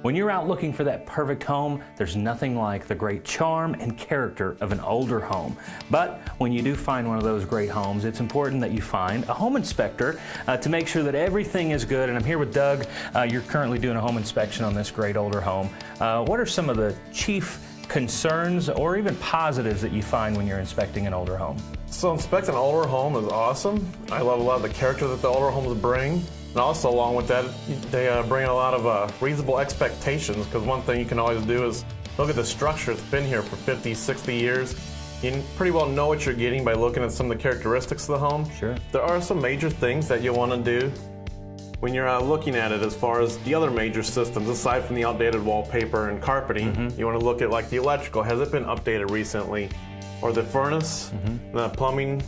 When you're out looking for that perfect home, there's nothing like the great charm and character of an older home. But when you do find one of those great homes, it's important that you find a home inspector to make sure that everything is good. And I'm here with Doug. You're currently doing a home inspection on this great older home. What are some of the chief concerns or even positives that you find when you're inspecting an older home? So inspecting an older home is awesome. I love a lot of the character that the older homes bring. And also along with that, they bring a lot of reasonable expectations, because one thing you can always do is look at the structure. It's been here for 50, 60 years. You pretty well know what you're getting by looking at some of the characteristics of the home. Sure. There are some major things that you'll want to do when you're looking at it as far as the other major systems, aside from the outdated wallpaper and carpeting. You want to look at like the electrical. Has it been updated recently? Or the furnace, the plumbing.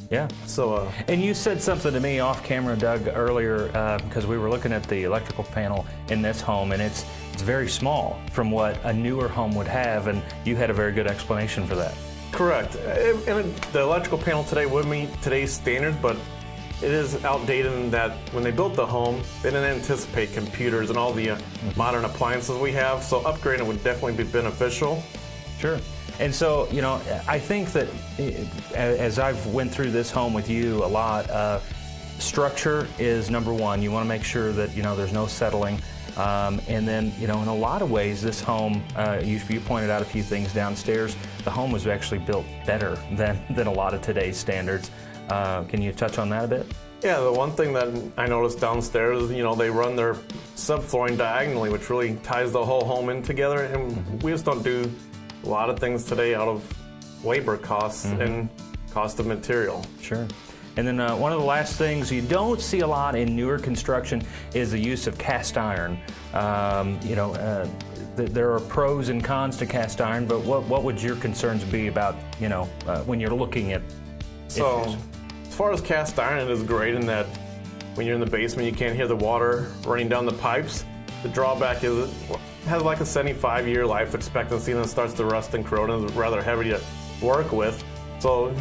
Yeah. So, and you said something to me off camera, Doug, earlier, because we were looking at the electrical panel in this home, and it's very small from what a newer home would have, and you had a very good explanation for that. Correct. And the electrical panel today would meet today's standards, but it is outdated in that when they built the home, they didn't anticipate computers and all the modern appliances we have, so upgrading would definitely be beneficial. Sure. And so, you know, I think that as I've went through this home with you a lot, structure is number one. You want to make sure that, you know, there's no settling. And then, you know, in a lot of ways, this home, you pointed out a few things downstairs. The home was actually built better than a lot of today's standards. Can you touch on that a bit? Yeah, the one thing that I noticed downstairs, you know, they run their subflooring diagonally, which really ties the whole home in together. And we just don't do a lot of things today out of labor costs and cost of material. Sure. And then one of the last things you don't see a lot in newer construction is the use of cast iron. You know, there are pros and cons to cast iron, but what would your concerns be about, you know, when you're looking at So, issues? as far as cast iron, it is great in that when you're in the basement, you can't hear the water running down the pipes. The drawback is it has like a 75-year life expectancy, and then starts to rust and corrode, and is rather heavy to work with. So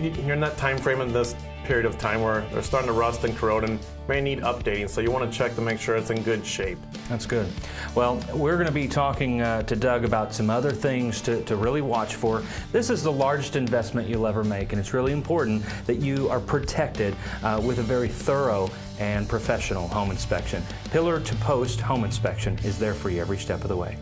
you're in that time frame in this period of time where they're starting to rust and corrode and may need updating. So you want to check to make sure it's in good shape. That's good. Well, we're going to be talking to Doug about some other things to really watch for. This is the largest investment you'll ever make, and it's really important that you are protected with a very thorough and professional home inspection. Pillar to Post Home Inspection is there for you every step of the way.